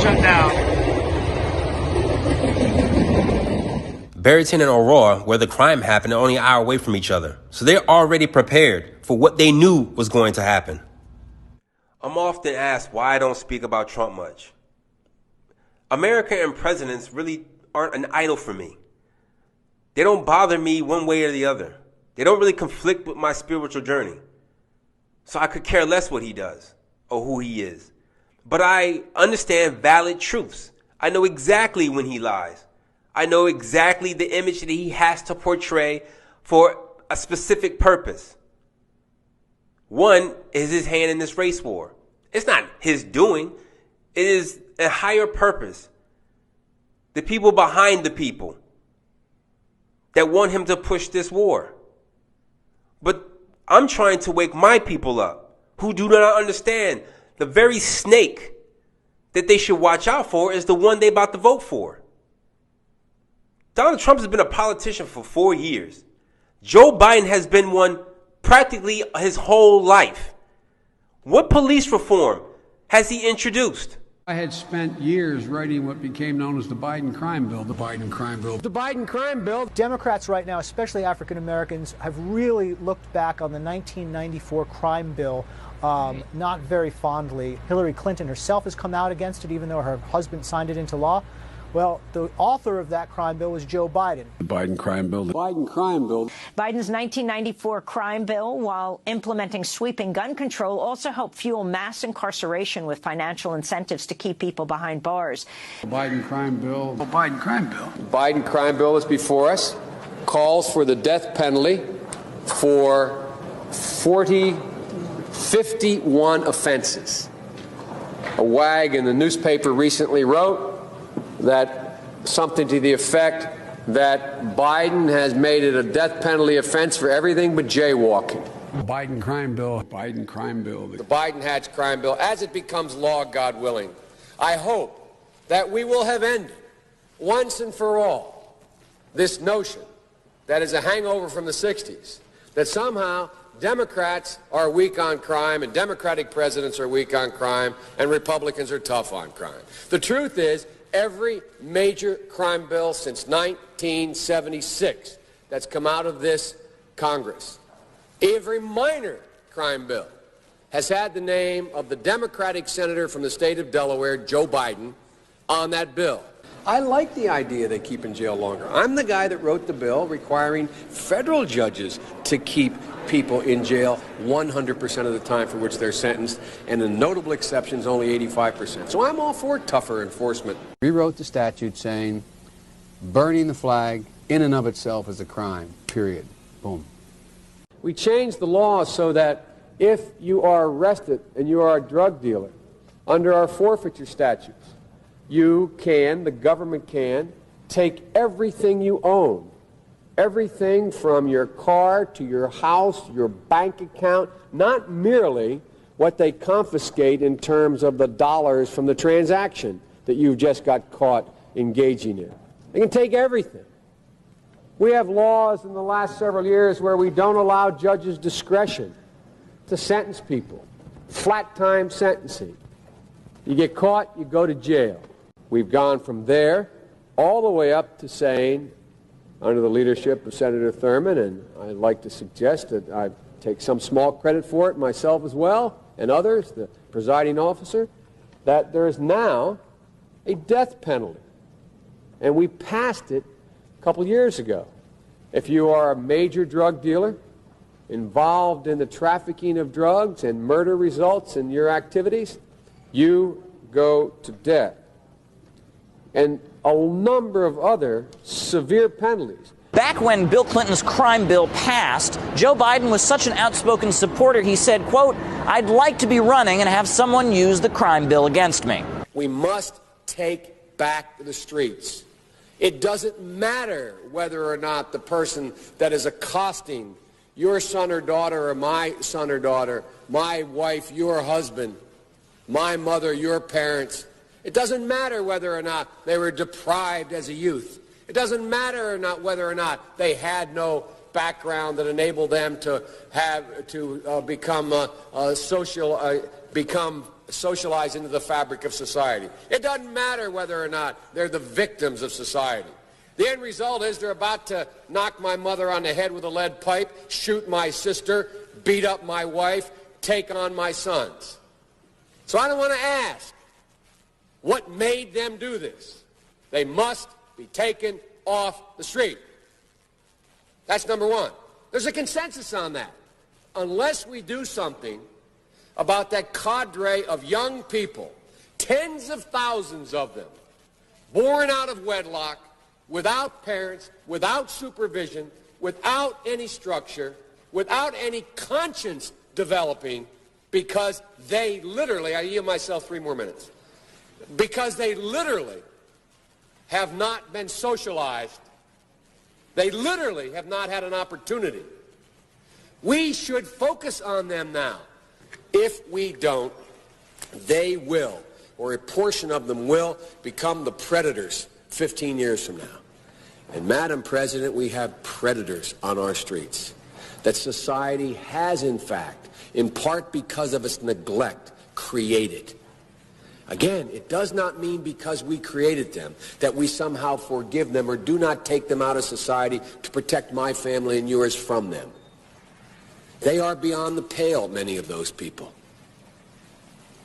shut down. Barrington and Aurora, where the crime happened, are only an hour away from each other. So they're already prepared for what they knew was going to happen. I'm often asked why I don't speak about Trump much. America and presidents really aren't an idol for me. They don't bother me one way or the other. They don't really conflict with my spiritual journey. So I could care less what he does or who he is. But I understand valid truths. I know exactly when he lies. I know exactly the image that he has to portray for a specific purpose. One is his hand in this race war. It's not his doing. It is a higher purpose. The people behind the people that want him to push this war. But I'm trying to wake my people up who do not understand the very snake that they should watch out for is the one they're about to vote for. Donald Trump has been a politician for 4 years. Joe Biden has been one practically his whole life. What police reform has he introduced? I had spent years writing what became known as the Biden crime bill. The Biden crime bill. The Biden crime bill. Democrats right now, especially African Americans, have really looked back on the 1994 crime bill not very fondly. Hillary Clinton herself has come out against it, even though her husband signed it into law. Well, the author of that crime bill was Joe Biden. The Biden crime bill. The Biden crime bill. Biden's 1994 crime bill, while implementing sweeping gun control, also helped fuel mass incarceration with financial incentives to keep people behind bars. The Biden crime bill. The Biden crime bill. The Biden crime bill is before us. Calls for the death penalty for 51 offenses. A wag in the newspaper recently wrote that something to the effect that Biden has made it a death penalty offense for everything but jaywalking. The Biden crime bill. Biden crime bill. The Biden-Hatch crime bill, as it becomes law, God willing, I hope that we will have ended once and for all this notion that is a hangover from the 60s, that somehow Democrats are weak on crime and Democratic presidents are weak on crime and Republicans are tough on crime. The truth is, every major crime bill since 1976 that's come out of this Congress, every minor crime bill has had the name of the Democratic senator from the state of Delaware, Joe Biden, on that bill. I like the idea they keep in jail longer. I'm the guy that wrote the bill requiring federal judges to keep people in jail 100% of the time for which they're sentenced, and the notable exceptions only 85%. So I'm all for tougher enforcement. We wrote the statute saying burning the flag in and of itself is a crime, period. Boom. We changed the law so that if you are arrested and you are a drug dealer, under our forfeiture statutes, you can, the government can, take everything you own. Everything from your car to your house, your bank account, not merely what they confiscate in terms of the dollars from the transaction that you've just got caught engaging in. They can take everything. We have laws in the last several years where we don't allow judges discretion to sentence people. Flat time sentencing. You get caught, you go to jail. We've gone from there all the way up to saying, under the leadership of Senator Thurmond, and I'd like to suggest that I take some small credit for it myself as well, and others, the presiding officer, that there is now a death penalty. And we passed it a couple years ago. If you are a major drug dealer involved in the trafficking of drugs and murder results in your activities, you go to death. And a number of other severe penalties. Back when Bill Clinton's crime bill passed, Joe Biden was such an outspoken supporter, he said, quote, "I'd like to be running and have someone use the crime bill against me." We must take back the streets. It doesn't matter whether or not the person that is accosting your son or daughter or my son or daughter, my wife, your husband, my mother, your parents. It doesn't matter whether or not they were deprived as a youth. It doesn't matter or not whether or not they had no background that enabled them to become social become socialized into the fabric of society. It doesn't matter whether or not they're the victims of society. The end result is they're about to knock my mother on the head with a lead pipe, shoot my sister, beat up my wife, take on my sons. So I don't want to ask what made them do this. They must be taken off the street. That's number one. There's a consensus on that. Unless we do something about that cadre of young people, tens of thousands of them, born out of wedlock, without parents, without supervision, without any structure, without any conscience developing, because they literally, I yield myself 3 more minutes, because they literally have not been socialized. They literally have not had an opportunity. We should focus on them now. If we don't, they will, or a portion of them will, become the predators 15 years from now. And Madam President, we have predators on our streets that society has, in fact, in part because of its neglect, created. Again, it does not mean because we created them that we somehow forgive them or do not take them out of society to protect my family and yours from them. They are beyond the pale, many of those people.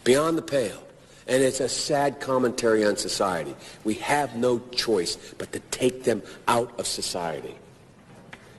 Beyond the pale. And it's a sad commentary on society. We have no choice but to take them out of society.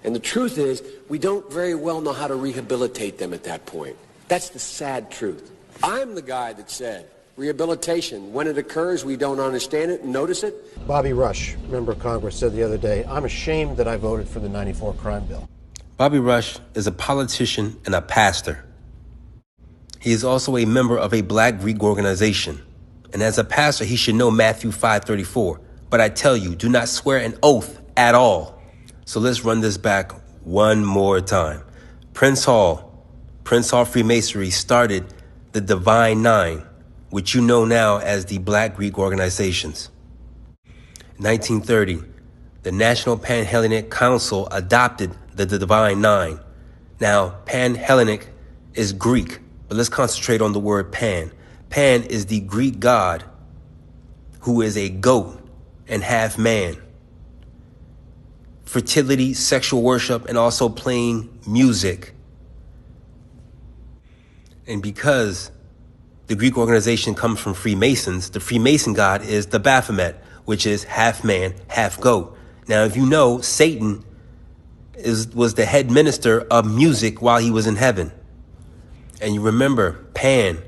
And the truth is, we don't very well know how to rehabilitate them at that point. That's the sad truth. I'm the guy that said, rehabilitation, when it occurs, we don't understand it and notice it. Bobby Rush, member of Congress, said the other day, I'm ashamed that I voted for the '94 crime bill. Bobby Rush is a politician and a pastor. He is also a member of a Black Greek organization. And as a pastor, he should know Matthew 5:34. But I tell you, do not swear an oath at all. So let's run this back one more time. Prince Hall Freemasonry started the Divine Nine, which you know now as the Black Greek organizations. In 1930, the National Pan-Hellenic Council adopted the Divine Nine. Now, Pan-Hellenic is Greek, but let's concentrate on the word Pan. Pan is the Greek god who is a goat and half man. Fertility, sexual worship, and also playing music. And because the Greek organization comes from Freemasons, the Freemason god is the Baphomet, which is half man, half goat. Now, if you know, Satan was the head minister of music while he was in heaven. And you remember, Pan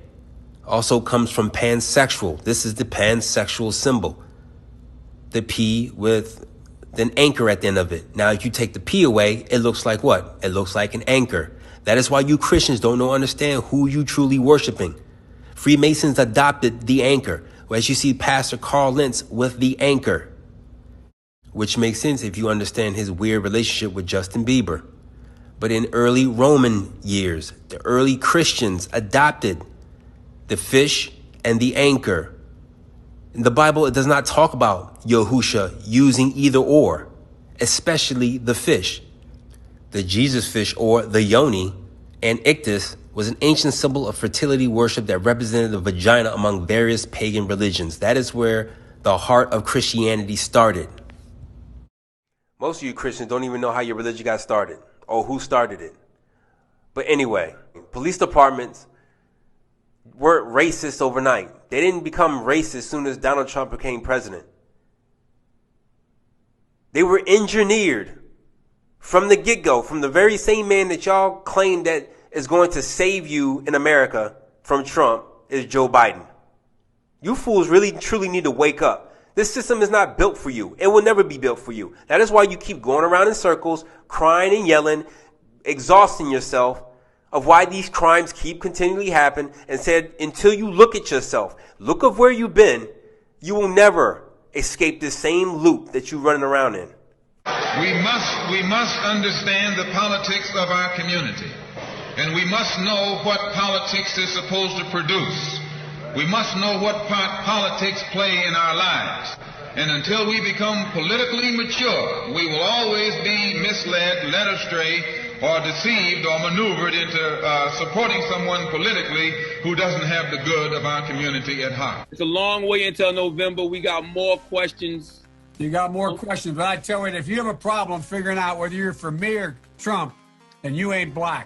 also comes from pansexual. This is the pansexual symbol. The P with an anchor at the end of it. Now, if you take the P away, it looks like what? It looks like an anchor. That is why you Christians don't understand who you truly worshiping. Freemasons adopted the anchor. As you see Pastor Carl Lentz with the anchor, which makes sense if you understand his weird relationship with Justin Bieber. But in early Roman years, the early Christians adopted the fish and the anchor. In the Bible, it does not talk about Yahusha using either or, especially the fish. The Jesus fish, or the yoni, and Ichthys, was an ancient symbol of fertility worship that represented the vagina among various pagan religions. That is where the heart of Christianity started. Most of you Christians don't even know how your religion got started or who started it. But anyway, police departments weren't racist overnight. They didn't become racist as soon as Donald Trump became president. They were engineered from the get-go, from the very same man that y'all claim that is going to save you in America from Trump is Joe Biden. You fools really, truly need to wake up. This system is not built for you. It will never be built for you. That is why you keep going around in circles, crying and yelling, exhausting yourself of why these crimes keep continually happening, and said, until you look at yourself, look of where you've been, you will never escape this same loop that you're running around in. We must understand the politics of our community, and we must know what politics is supposed to produce. We must know what part politics play in our lives. And until we become politically mature, we will always be misled, led astray or deceived or maneuvered into supporting someone politically who doesn't have the good of our community at heart. It's a long way until November. We got more questions. You got more questions, but I tell you, if you have a problem figuring out whether you're for me or Trump, then you ain't black.